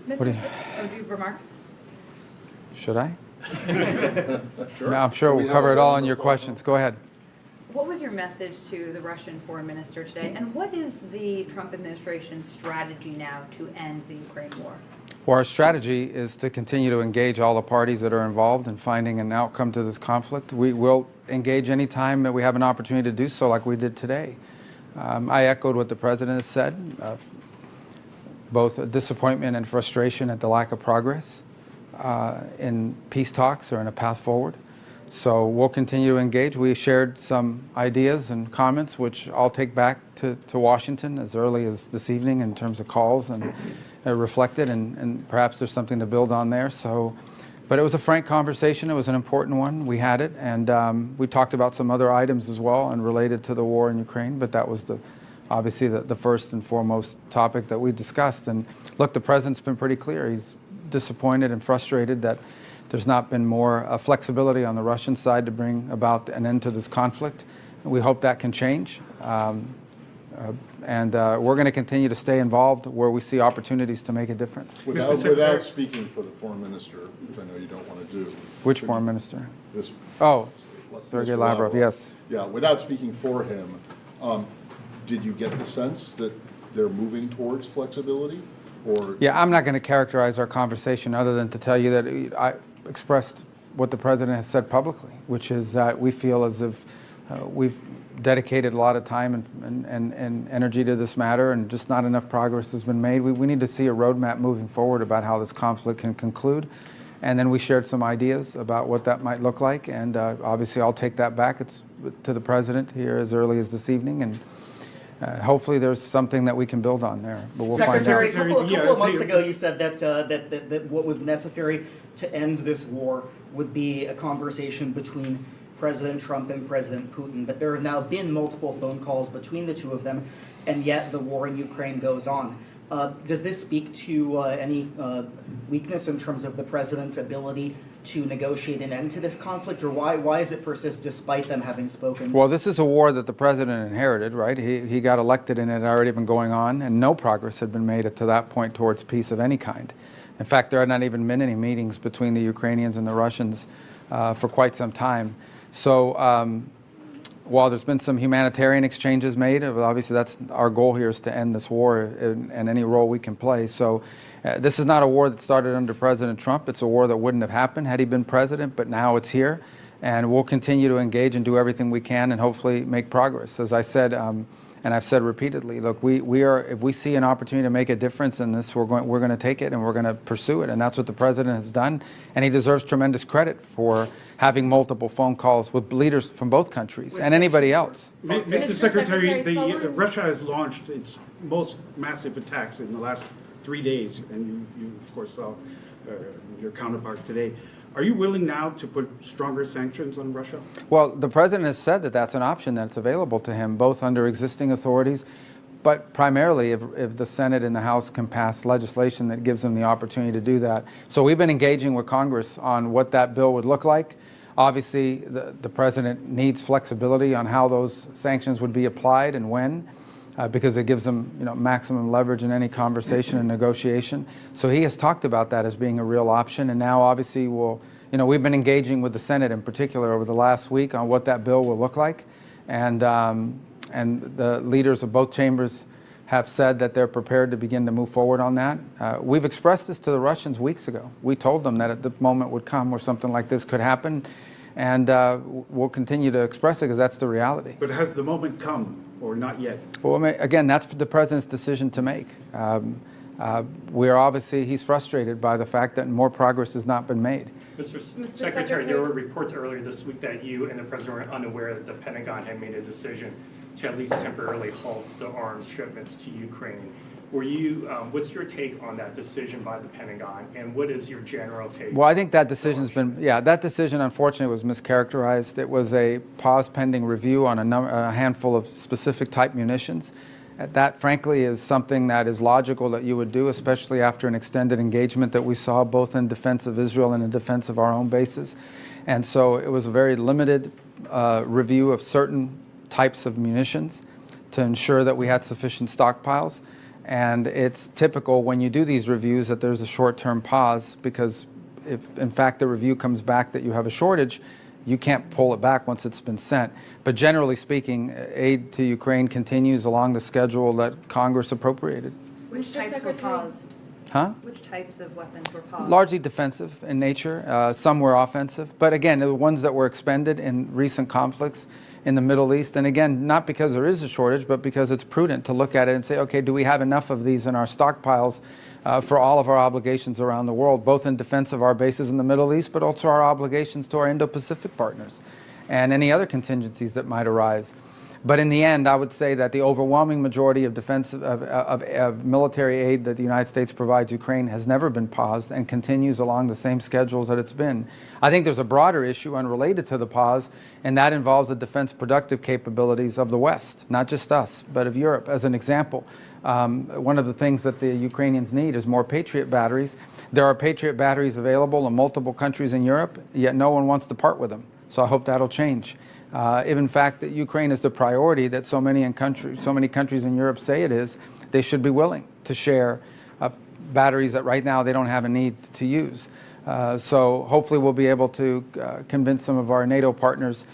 Mr. Do you have remarks? Should I? Sure. No, I'm sure we'll cover it all in your questions. Go ahead. What was your message to the Russian foreign minister today, and what is the Trump administration's strategy now to end the Ukraine war? Well, our strategy is to continue to engage all the parties that are involved in finding an outcome to this conflict. We will engage any time that we have an opportunity to do so, like we did today. I echoed what the president has said, both disappointment and frustration at the lack of progress in peace talks or in a path forward. So we'll continue to engage. We shared some ideas and comments, which I'll take back to Washington as early as this evening in terms of calls and reflected, and perhaps there's something to build on there. So, but it was a frank conversation. It was an important one. We had it, and we talked about some other items as well and related to the war in Ukraine, but that was obviously the first and foremost topic that we discussed. And look, the president's been pretty clear. He's disappointed and frustrated that there's not been more flexibility on the Russian side to bring about an end to this conflict. We hope that can change. And we're going to continue to stay involved where we see opportunities to make a difference. Without speaking for the foreign minister, which I know you don't want to do. Which foreign minister? This, Sergei Lavrov, yes. Yeah, without speaking for him, did you get the sense that they're moving towards flexibility? Or yeah, I'm not going to characterize our conversation other than to tell you that I expressed what the president has said publicly, which is that we feel as if we've dedicated a lot of time and energy to this matter, and just not enough progress has been made. We need to see a roadmap moving forward about how this conflict can conclude. And then we shared some ideas about what that might look like, and obviously I'll take that back to the president here as early as this evening, and hopefully there's something that we can build on there, but we'll Secretary, find out. a couple of months ago you said that what was necessary to end this war would be a conversation between President Trump and President Putin, but there have now been multiple phone calls between the two of them, and yet the war in Ukraine goes on. Does this speak to any weakness in terms of the president's ability to negotiate an end to this conflict, or why does it persist despite them having spoken? Well, this is a war that the president inherited, right? He got elected and it had already been going on, and no progress had been made to that point towards peace of any kind. In fact, there had not even been any meetings between the Ukrainians and the Russians for quite some time. So while there's been some humanitarian exchanges made, obviously that's our goal here, is to end this war and any role we can play. So this is not a war that started under President Trump. It's a war that wouldn't have happened had he been president, but now it's here. And we'll continue to engage and do everything we can and hopefully make progress. As I said, and I've said repeatedly, look, if we see an opportunity to make a difference in this, we're going to take it and we're going to pursue it. And that's what the president has done. And he deserves tremendous credit for having multiple phone calls with leaders from both countries and anybody else. Mr. Secretary, Russia has launched its most massive attacks in the last 3 days, and you of course saw your counterpart today. Are you willing now to put stronger sanctions on Russia? Well, the president has said that that's an option that's available to him, both under existing authorities, but primarily if the Senate and the House can pass legislation that gives them the opportunity to do that. So we've been engaging with Congress on what that bill would look like. Obviously, the president needs flexibility on how those sanctions would be applied and when, because it gives them maximum leverage in any conversation and negotiation. So he has talked about that as being a real option, and now obviously we've been engaging with the Senate in particular over the last week on what that bill will look like, and the leaders of both chambers have said that they're prepared to begin to move forward on that. We've expressed this to the Russians weeks ago. We told them that the moment would come where something like this could happen, and we'll continue to express it because that's the reality. But has the moment come or not yet? Well, again, that's the president's decision to make. He's frustrated by the fact that more progress has not been made. Mr. Secretary, there were reports earlier this week that you and the president were unaware that the Pentagon had made a decision to at least temporarily halt the arms shipments to Ukraine. What's your take on that decision by the Pentagon, and what is your general take? Well, I think that decision's that decision unfortunately was mischaracterized. It was a pause pending review on a handful of specific type munitions. That, frankly, is something that is logical that you would do, especially after an extended engagement that we saw both in defense of Israel and in defense of our own bases. And so it was a very limited review of certain types of munitions to ensure that we had sufficient stockpiles. And it's typical when you do these reviews that there's a short-term pause, because if in fact the review comes back that you have a shortage, you can't pull it back once it's been sent. But generally speaking, aid to Ukraine continues along the schedule that Congress appropriated. Which Mr. types were Secretary. paused? Huh? Which types of weapons were paused? Largely defensive in nature. Some were offensive. But again, the ones that were expended in recent conflicts in the Middle East, and again, not because there is a shortage, but because it's prudent to look at it and say, okay, do we have enough of these in our stockpiles for all of our obligations around the world, both in defense of our bases in the Middle East, but also our obligations to our Indo-Pacific partners and any other contingencies that might arise. But in the end, I would say that the overwhelming majority of defensive of military aid that the United States provides Ukraine has never been paused and continues along the same schedules that it's been. I think there's a broader issue unrelated to the pause, and that involves the defense productive capabilities of the West, not just us, but of Europe. As an example, one of the things that the Ukrainians need is more Patriot batteries. There are Patriot batteries available in multiple countries in Europe, yet no one wants to part with them. So I hope that'll change. If in fact that Ukraine is the priority that so many countries in Europe say it is, they should be willing to share batteries that right now they don't have a need to use. So hopefully we'll be able to convince some of our NATO partners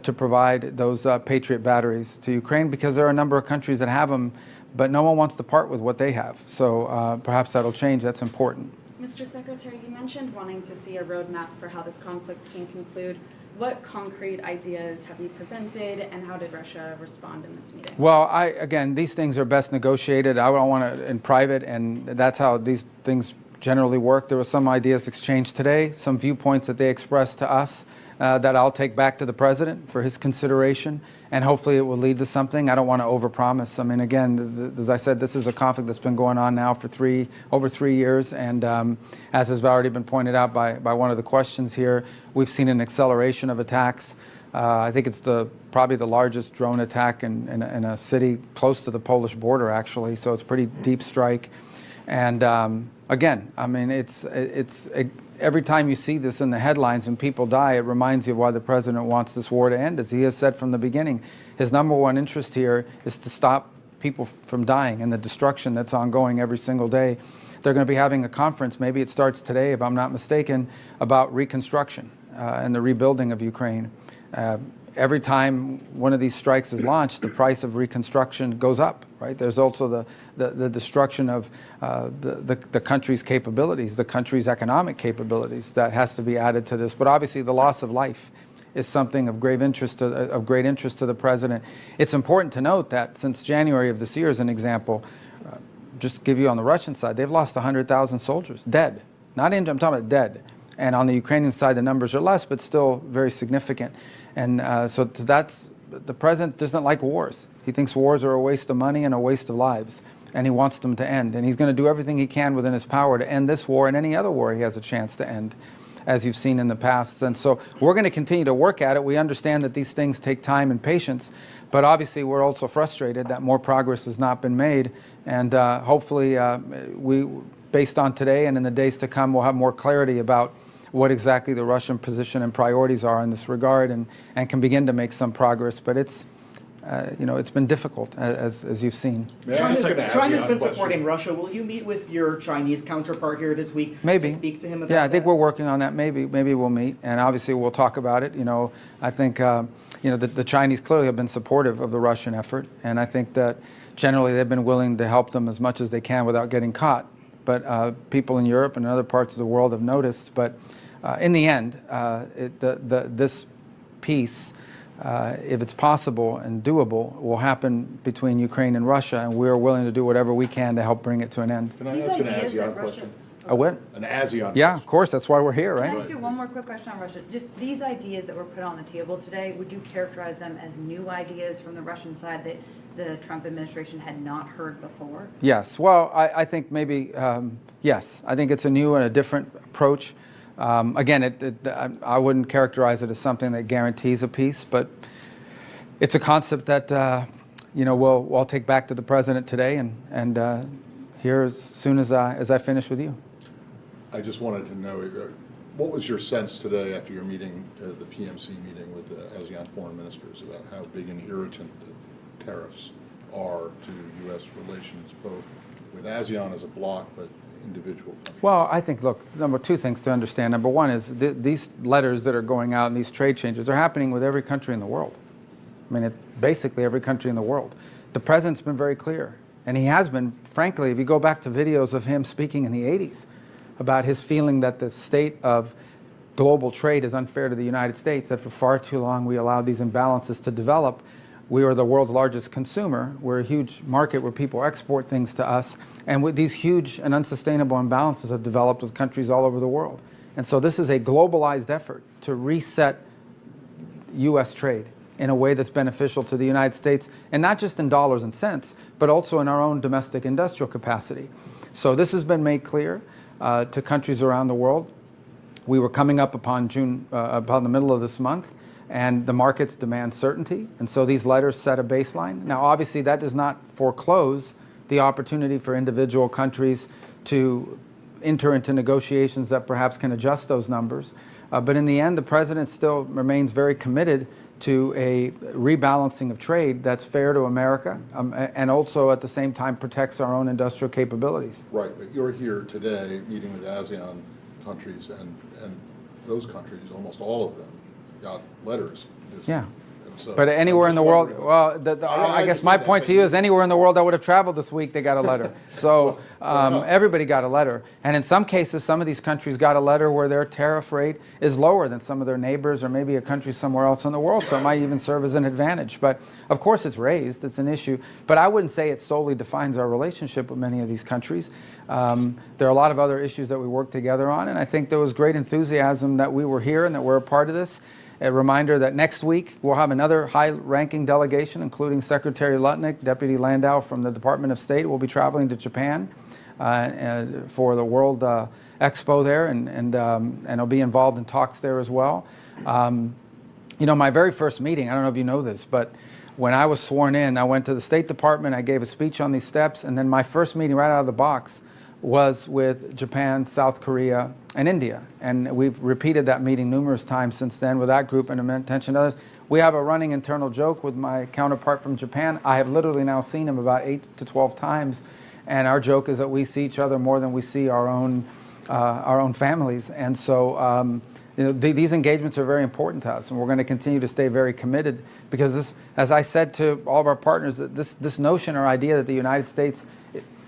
to provide those Patriot batteries to Ukraine, because there are a number of countries that have them, but no one wants to part with what they have. So perhaps that'll change. That's important. Mr. Secretary, you mentioned wanting to see a roadmap for how this conflict can conclude. What concrete ideas have you presented, and how did Russia respond in this meeting? Well, again, these things are best negotiated. I don't want to in private, and that's how these things generally work. There were some ideas exchanged today, some viewpoints that they expressed to us that I'll take back to the president for his consideration, and hopefully it will lead to something. I don't want to overpromise. I mean, again, as I said, this is a conflict that's been going on now for over 3 years, and as has already been pointed out by one of the questions here, we've seen an acceleration of attacks. I think it's probably the largest drone attack in a city close to the Polish border, actually, so it's a pretty deep strike. And again, I mean, it's every time you see this in the headlines and people die, it reminds you of why the president wants this war to end. As he has said from the beginning, his number one interest here is to stop people from dying and the destruction that's ongoing every single day. They're going to be having a conference, maybe it starts today if I'm not mistaken, about reconstruction and the rebuilding of Ukraine. Every time one of these strikes is launched, the price of reconstruction goes up, right? There's also the destruction of the country's capabilities, the country's economic capabilities that has to be added to this. But obviously the loss of life is something of great interest to the president. It's important to note that since January of this year, as an example, just to give you on the Russian side, they've lost 100,000 soldiers, dead. Not injured, I'm talking about dead. And on the Ukrainian side, the numbers are less, but still very significant. And so the president doesn't like wars. He thinks wars are a waste of money and a waste of lives, and he wants them to end. And he's going to do everything he can within his power to end this war and any other war he has a chance to end, as you've seen in the past. And so we're going to continue to work at it. We understand that these things take time and patience, but obviously we're also frustrated that more progress has not been made. And hopefully based on today and in the days to come, we'll have more clarity about what exactly the Russian position and priorities are in this regard, and can begin to make some progress. But it's, it's been difficult, as you've seen. China's been supporting Russia. Will you meet with your Chinese counterpart here this week Maybe. to speak to him about Yeah, I think that? we're working on that. Maybe we'll meet, and obviously we'll talk about it. I think, the Chinese clearly have been supportive of the Russian effort, and I think that generally they've been willing to help them as much as they can without getting caught. But people in Europe and in other parts of the world have noticed. But in the end, this peace, if it's possible and doable, will happen between Ukraine and Russia, and we are willing to do whatever we can to help bring it to an end. Can I These ask an ideas that ASEAN Russia- question? A what? An ASEAN Yeah, question. of course. That's why we're here, Can I right? just do one more quick question on Russia? Just these ideas that were put on the table today, would you characterize them as new ideas from the Russian side that the Trump administration had not heard before? Yes. Well, I think maybe, yes. I think it's a new and a different approach. Again, I wouldn't characterize it as something that guarantees a peace, but it's a concept that, we'll take back to the president today and here as soon as I finish with you. I just wanted to know, what was your sense today after your meeting, the PMC meeting with the ASEAN foreign ministers, about how big an irritant the tariffs are to U.S. relations, both with ASEAN as a bloc, but individual countries? Well, I think, look, two things to understand. Number one is these letters that are going out and these trade changes are happening with every country in the world. I mean, basically every country in the world. The president's been very clear, and he has been, frankly, if you go back to videos of him speaking in the 80s about his feeling that the state of global trade is unfair to the United States, that for far too long we allowed these imbalances to develop. We are the world's largest consumer. We're a huge market where people export things to us, and with these huge and unsustainable imbalances have developed with countries all over the world. And so this is a globalized effort to reset U.S. trade in a way that's beneficial to the United States, and not just in dollars and cents, but also in our own domestic industrial capacity. So this has been made clear to countries around the world. We were coming up upon upon the middle of this month, and the markets demand certainty, and so these letters set a baseline. Now, obviously, that does not foreclose the opportunity for individual countries to enter into negotiations that perhaps can adjust those numbers. But in the end, the president still remains very committed to a rebalancing of trade that's fair to America, and also at the same time protects our own industrial capabilities. Right, but you're here today meeting with ASEAN countries, and those countries, almost all of them, got letters. Yeah. So But anywhere in the world, well, I guess my understand point that, to you is anywhere in the world I would have traveled this week, they got a letter. So everybody got a letter. And in some cases, some of these countries got a letter where their tariff rate is lower than some of their neighbors or maybe a country somewhere else in the world. So it might even serve as an advantage. But of course it's raised, it's an issue. But I wouldn't say it solely defines our relationship with many of these countries. There are a lot of other issues that we work together on. And I think there was great enthusiasm that we were here and that we're a part of this. A reminder that next week we'll have another high-ranking delegation, including Secretary Lutnick, Deputy Landau from the Department of State, will be traveling to Japan for the World Expo there, and will be involved in talks there as well. You know, my very first meeting, I don't know if you know this, but when I was sworn in, I went to the State Department, I gave a speech on these steps, and then my first meeting right out of the box was with Japan, South Korea, and India. And we've repeated that meeting numerous times since then with that group and attention to others. We have a running internal joke with my counterpart from Japan. I have literally now seen him about 8 to 12 times. And our joke is that we see each other more than we see our own families. And so you know, these engagements are very important to us, and we're going to continue to stay very committed, because this, as I said to all of our partners, that this notion or idea that the United States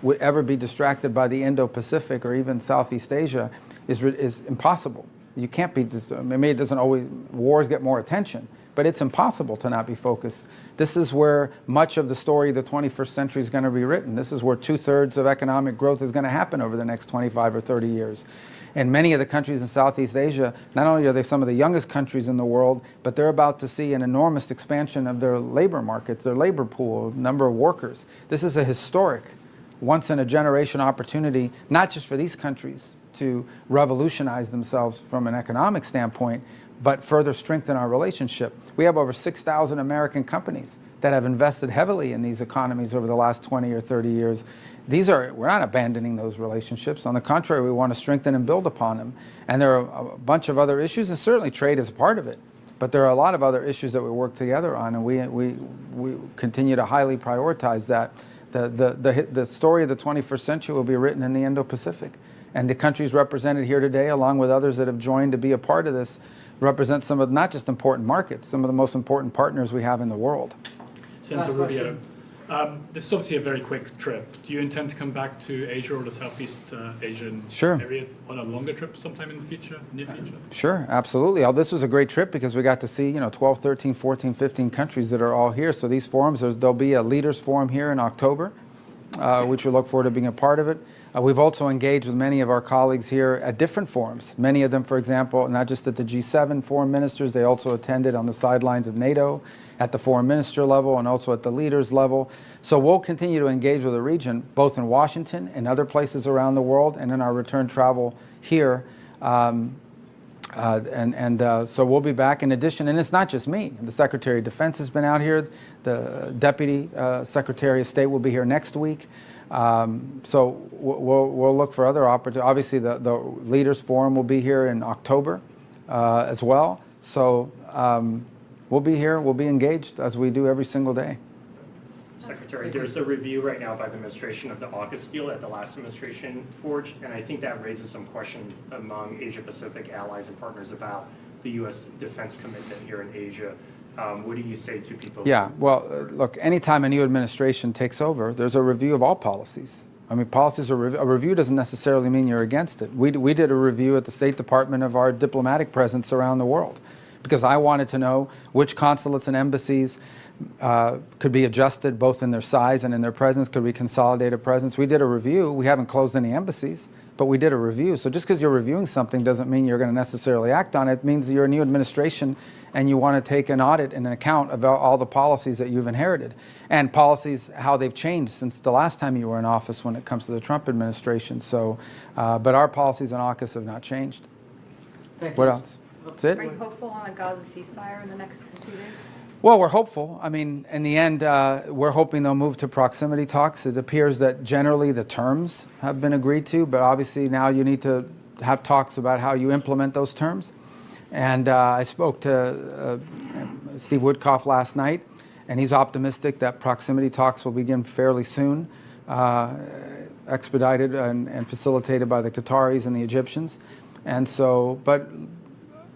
would ever be distracted by the Indo-Pacific or even Southeast Asia is impossible. You can't be, maybe it doesn't always, wars get more attention, but it's impossible to not be focused. This is where much of the story of the 21st century is going to be written. This is where 2/3 of economic growth is going to happen over the next 25 or 30 years. And many of the countries in Southeast Asia, not only are they some of the youngest countries in the world, but they're about to see an enormous expansion of their labor markets, their labor pool, number of workers. This is a historic, once-in-a-generation opportunity, not just for these countries to revolutionize themselves from an economic standpoint, but further strengthen our relationship. We have over 6,000 American companies that have invested heavily in these economies over the last 20 or 30 years. We're not abandoning those relationships. On the contrary, we want to strengthen and build upon them. And there are a bunch of other issues, and certainly trade is part of it. But there are a lot of other issues that we work together on, and we continue to highly prioritize that. The story of the 21st century will be written in the Indo-Pacific. And the countries represented here today, along with others that have joined to be a part of this, represent some of not just important markets, some of the most important partners we have in the world. Senator Rubio, this is obviously a very quick trip. Do you intend to come back to Asia or the Southeast Asian area on a longer trip sometime in the future, near future? Sure, absolutely. This was a great trip because we got to see, 12, 13, 14, 15 countries that are all here. So these forums, there'll be a leaders forum here in October, which we look forward to being a part of it. We've also engaged with many of our colleagues here at different forums. Many of them, for example, not just at the G7 foreign ministers, they also attended on the sidelines of NATO at the foreign minister level and also at the leaders level. So we'll continue to engage with the region, both in Washington and other places around the world, and in our return travel here. So we'll be back. In addition, and it's not just me. The Secretary of Defense has been out here. The Deputy Secretary of State will be here next week. So we'll look for other opportunities. Obviously, the Leaders Forum will be here in October as well. So we'll be here. We'll be engaged as we do every single day. Secretary, there's a review right now by the administration of the AUKUS deal that the last administration forged, and I think that raises some questions among Asia-Pacific allies and partners about the U.S. defense commitment here in Asia. What do you say to people? Yeah, well, look, anytime a new administration takes over, there's a review of all policies. I mean, policies are a review doesn't necessarily mean you're against it. We did a review at the State Department of our diplomatic presence around the world because I wanted to know which consulates and embassies could be adjusted both in their size and in their presence. Could we consolidate a presence? We did a review. We haven't closed any embassies, but we did a review. So just because you're reviewing something doesn't mean you're going to necessarily act on it. It means that you're a new administration and you want to take an audit and an account of all the policies that you've inherited and policies, how they've changed since the last time you were in office when it comes to the Trump administration. So, but our policies on AUKUS have not changed. Thank What you. else? That's it? Are you hopeful on a Gaza ceasefire in the next few days? Well, we're hopeful. I mean, in the end, we're hoping they'll move to proximity talks. It appears that generally the terms have been agreed to, but obviously now you need to have talks about how you implement those terms. And I spoke to Steve Woodcock last night, and he's optimistic that proximity talks will begin fairly soon, expedited and facilitated by the Qataris and the Egyptians. And so, but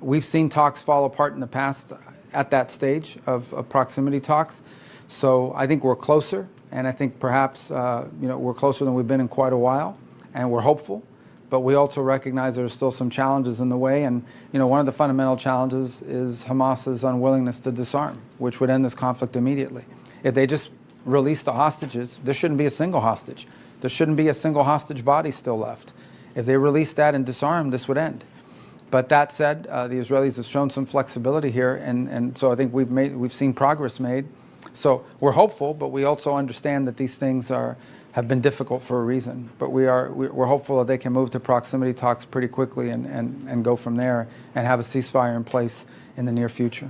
we've seen talks fall apart in the past at that stage of proximity talks. So I think we're closer, and I think perhaps we're closer than we've been in quite a while, and we're hopeful. But we also recognize there's still some challenges in the way, and one of the fundamental challenges is Hamas's unwillingness to disarm, which would end this conflict immediately. If they just release the hostages, there shouldn't be a single hostage. There shouldn't be a single hostage body still left. If they release that and disarm, this would end. But that said, the Israelis have shown some flexibility here, and so I think we've seen progress made. So we're hopeful, but we also understand that these things have been difficult for a reason. But we're hopeful that they can move to proximity talks pretty quickly and go from there and have a ceasefire in place in the near future.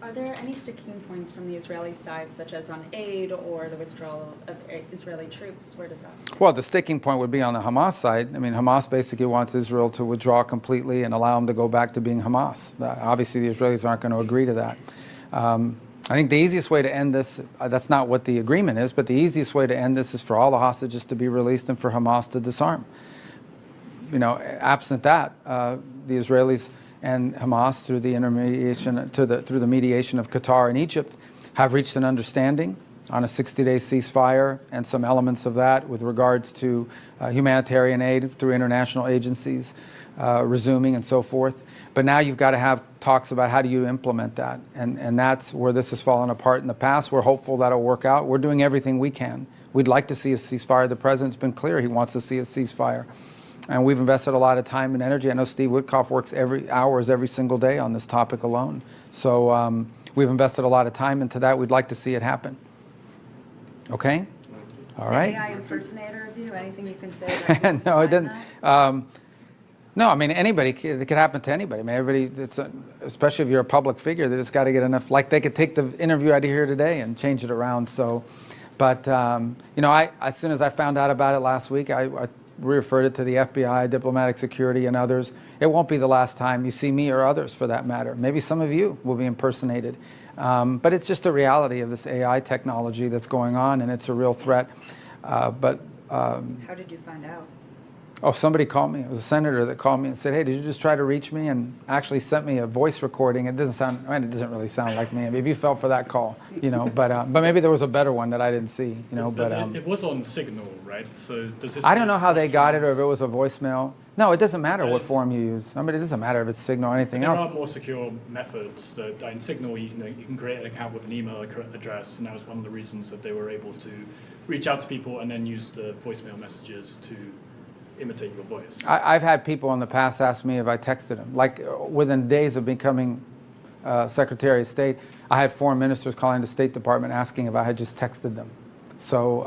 Are there any sticking points from the Israeli side, such as on aid or the withdrawal of Israeli troops? Where does that stand? Well, the sticking point would be on the Hamas side. I mean, Hamas basically wants Israel to withdraw completely and allow them to go back to being Hamas. Obviously, the Israelis aren't going to agree to that. I think the easiest way to end this, that's not what the agreement is, but the easiest way to end this is for all the hostages to be released and for Hamas to disarm. Absent that, the Israelis and Hamas, through the through the mediation of Qatar and Egypt, have reached an understanding on a 60-day ceasefire and some elements of that with regards to humanitarian aid through international agencies resuming and so forth. But now you've got to have talks about how do you implement that, and that's where this has fallen apart in the past. We're hopeful that'll work out. We're doing everything we can. We'd like to see a ceasefire. The president's been clear he wants to see a ceasefire. And we've invested a lot of time and energy. I know Steve Woodcock works hours every single day on this topic alone. So we've invested a lot of time into that. We'd like to see it happen. Okay? All right. AI impersonator of you, anything you can say? No, it didn't. No, I mean, anybody, it could happen to anybody. I mean, everybody, especially if you're a public figure, they just got to get enough, like they could take the interview out of here today and change it around. So, but, as soon as I found out about it last week, I referred it to the FBI, diplomatic security, and others. It won't be the last time you see me or others, for that matter. Maybe some of you will be impersonated. But it's just a reality of this AI technology that's going on, and it's a real threat. How did you find out? Oh, somebody called me. It was a senator that called me and said, "Hey, did you just try to reach me?" And actually sent me a voice recording. It doesn't really sound like me. Maybe you fell for that call, but maybe there was a better one that I didn't see, It was on Signal, right? So does this? I don't know how they got it or if it was a voicemail. No, it doesn't matter what form you use. I mean, it doesn't matter if it's Signal or anything else. There are more secure methods that in Signal you can create an account with an email address, and that was one of the reasons that they were able to reach out to people and then use the voicemail messages to imitate your voice. I've had people in the past ask me if I texted them. Like within days of becoming Secretary of State, I had foreign ministers calling the State Department asking if I had just texted them. So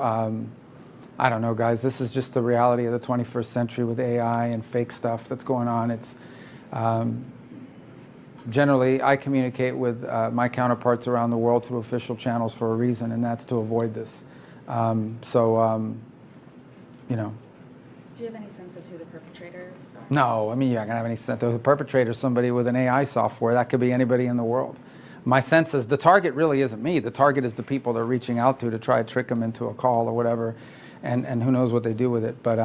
I don't know, guys. This is just the reality of the 21st century with AI and fake stuff that's going on. It's generally I communicate with my counterparts around the world through official channels for a reason, and that's to avoid this. Do you have any sense of who the perpetrators are? No, I mean, you're not going to have any sense. The perpetrator is somebody with an AI software. That could be anybody in the world. my sense is the target really isn't me. The target is the people they're reaching out to try to trick them into a call or whatever, and who knows what they do with it. But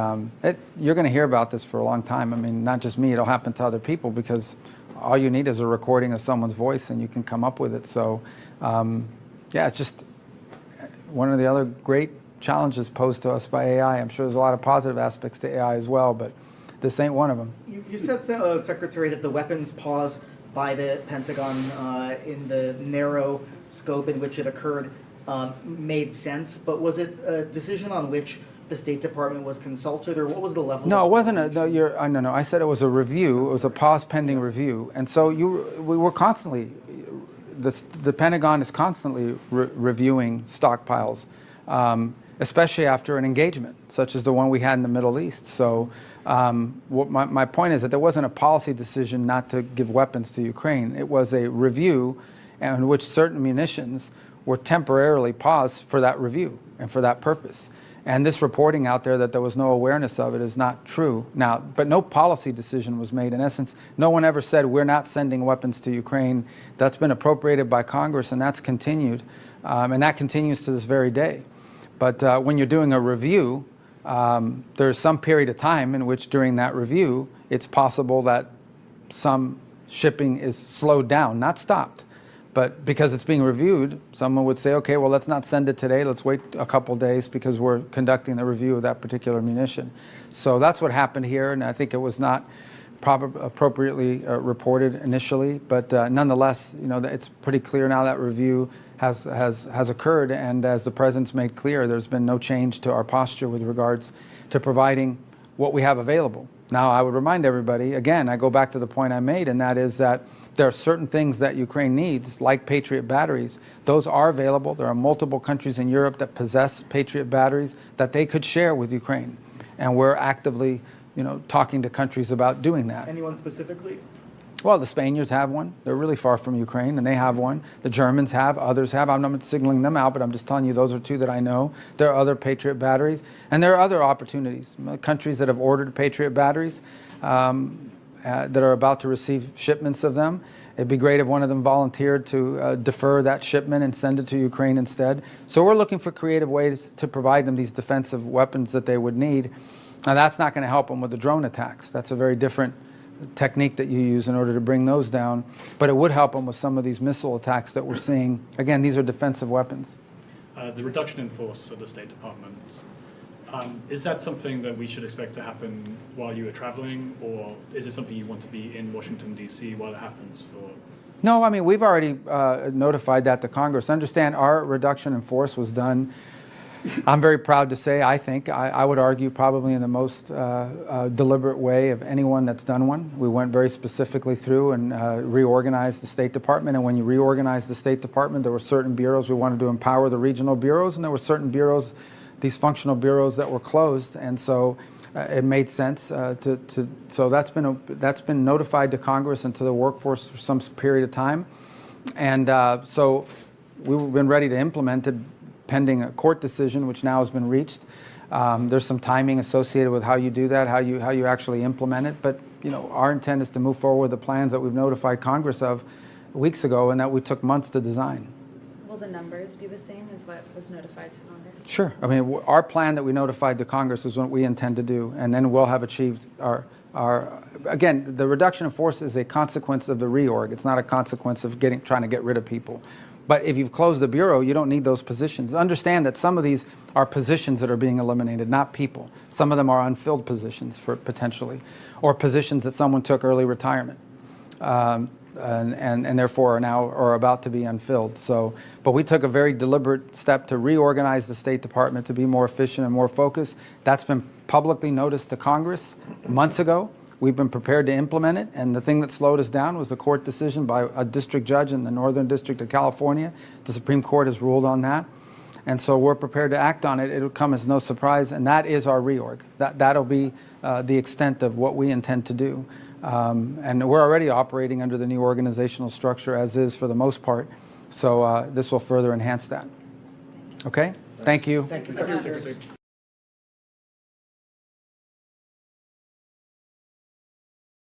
you're going to hear about this for a long time. I mean, not just me, it'll happen to other people, because all you need is a recording of someone's voice and you can come up with it. So yeah, it's just one of the other great challenges posed to us by AI. I'm sure there's a lot of positive aspects to AI as well, but this ain't one of them. You said, Secretary, that the weapons pause by the Pentagon in the narrow scope in which it occurred made sense, but was it a decision on which the State Department was consulted, or what was the level? No, it wasn't a, no, I said it was a review. It was a pause pending review. And so we were constantly, the Pentagon is constantly reviewing stockpiles, especially after an engagement, such as the one we had in the Middle East. So my point is that there wasn't a policy decision not to give weapons to Ukraine. It was a review in which certain munitions were temporarily paused for that review and for that purpose. And this reporting out there that there was no awareness of it is not true. Now, but no policy decision was made. In essence, no one ever said we're not sending weapons to Ukraine. That's been appropriated by Congress, and that's continued. And that continues to this very day. But when you're doing a review, there's some period of time in which during that review, it's possible that some shipping is slowed down, not stopped. But because it's being reviewed, someone would say, okay, well, let's not send it today. Let's wait a couple days because we're conducting the review of that particular munition. So that's what happened here, and I think it was not appropriately reported initially. But nonetheless, you know, it's pretty clear now that review has occurred, and as the President's made clear, there's been no change to our posture with regards to providing what we have available. Now, I would remind everybody, again, I go back to the point I made, and that is that there are certain things that Ukraine needs, like Patriot batteries. Those are available. There are multiple countries in Europe that possess Patriot batteries that they could share with Ukraine. And we're actively, you know, talking to countries about doing that. Anyone specifically? Well, the Spaniards have one. They're really far from Ukraine, and they have one. The Germans have, others have. I'm not signaling them out, but I'm just telling you those are two that I know. There are other Patriot batteries, and there are other opportunities. Countries that have ordered Patriot batteries that are about to receive shipments of them. It'd be great if one of them volunteered to defer that shipment and send it to Ukraine instead. So we're looking for creative ways to provide them these defensive weapons that they would need. Now, that's not going to help them with the drone attacks. That's a very different technique that you use in order to bring those down, but it would help them with some of these missile attacks that we're seeing. Again, these are defensive weapons. The reduction in force of the State Department, is that something that we should expect to happen while you are traveling, or is it something you want to be in Washington, D.C. while it happens for? No, I mean, we've already notified that to Congress. Understand, our reduction in force was done, I'm very proud to say, I think, I would argue probably in the most deliberate way of anyone that's done one. We went very specifically through and reorganized the State Department, and when you reorganize the State Department, there were certain bureaus we wanted to empower the regional bureaus, and there were certain bureaus, these functional bureaus, that were closed, and so it made sense so that's been notified to Congress and to the workforce for some period of time, and so we've been ready to implement it pending a court decision, which now has been reached. There's some timing associated with how you do that, how you actually implement it, but you know, our intent is to move forward with the plans that we've notified Congress of weeks ago and that we took months to design. Will the numbers be the same as what was notified to Congress? Sure. I mean, our plan that we notified to Congress is what we intend to do, and then we'll have achieved our again, the reduction of force is a consequence of the reorg. It's not a consequence of trying to get rid of people. But if you've closed the bureau, you don't need those positions. Understand that some of these are positions that are being eliminated, not people. Some of them are unfilled positions potentially, or positions that someone took early retirement. And therefore are now or about to be unfilled. So, but we took a very deliberate step to reorganize the State Department to be more efficient and more focused. That's been publicly noticed to Congress months ago. We've been prepared to implement it, and the thing that slowed us down was a court decision by a district judge in the Northern District of California. The Supreme Court has ruled on that, and so we're prepared to act on it. It'll come as no surprise, and that is our reorg. That'll be the extent of what we intend to do. And we're already operating under the new organizational structure as is for the most part. So this will further enhance that. Okay? Thank you. Thank you, Secretary.